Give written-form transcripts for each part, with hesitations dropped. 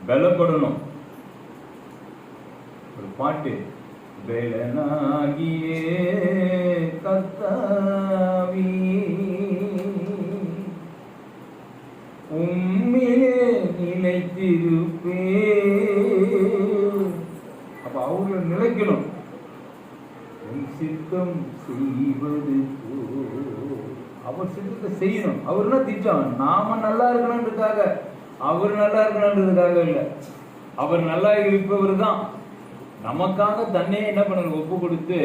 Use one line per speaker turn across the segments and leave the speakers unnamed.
பலப்படணும். ஒரு பாட்டு, பலனாகியே கர்த்தாவே உம்மிலே நிலைத்திருப்பே. அப்ப அவங்கள நிலைக்கணும். என் சித்தம் செய்வது அவர் சித்தத்தை செய்யணும். அவர்னா திட்டம். நாம நல்லா இருக்கணுன்றதுக்காக, அவர் நல்லா இருக்கணுன்றதுக்காக இல்லை. அவர் நல்லா இருப்பவர் தான். நமக்காக தன்னை என்ன பண்ண ஒப்பு கொடுத்து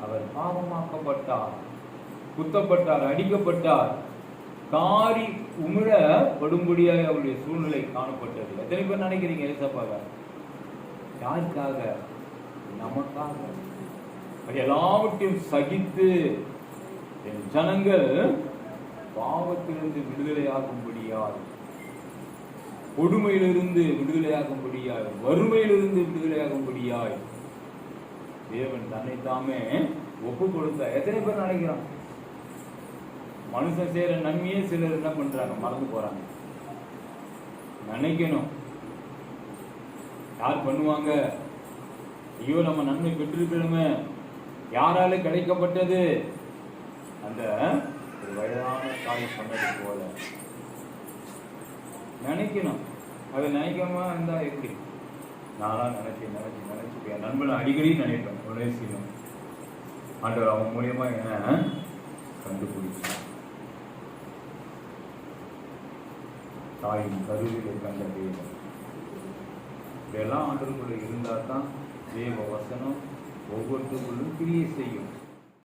அவர் பாவமாக்கப்பட்டார், குத்தப்பட்டார், அடிக்கப்பட்டார், காரி உமிழ படும்படியாக அவருடைய சூழ்நிலை காணப்பட்டது. எத்தனை பேர் நினைக்கிறீங்க ஏசப்பாக? யாருக்காக? நமக்காக. அது எல்லாவற்றையும் சகித்து என் ஜனங்கள் பாவத்திலிருந்து விடுதலையாகும்படியாய், கொடுமையிலிருந்து விடுதலையாகும்படியாய், வறுமையிலிருந்து விடுதலையாகும்படியாய் தேவன் தன்னை தாமே ஒப்பு கொடுத்த. எத்தனை பேர் நினைக்கிறான்? மனுஷன் செய்யற நன்மையே சிலர் என்ன பண்றாங்க, மறந்து போறாங்க. நினைக்கணும். யார் பண்ணுவாங்க? ஐயோ நம்ம நன்மை பெற்றிருக்கணுமே, யாரால கிடைக்கப்பட்டது? அந்த ஒரு வயதான தாய் சொன்னது போல நினைக்கணும். அதை நினைக்காம இருந்தா எப்படி? நானா நினைச்சு என் நண்பனை அடிக்கடி நினைப்பேன். ஒரே சீனம் ஆண்டவர் அவன் மூலியமா என்ன கண்டுபிடிச்சான். தாயின் கருவிலை கண்ட தேவன். இதெல்லாம் ஆண்டவருக்குள்ள இருந்தால் தான் தேவ வசனம் ஒவ்வொருத்தருக்குள்ளும் கிரியை செய்யும்.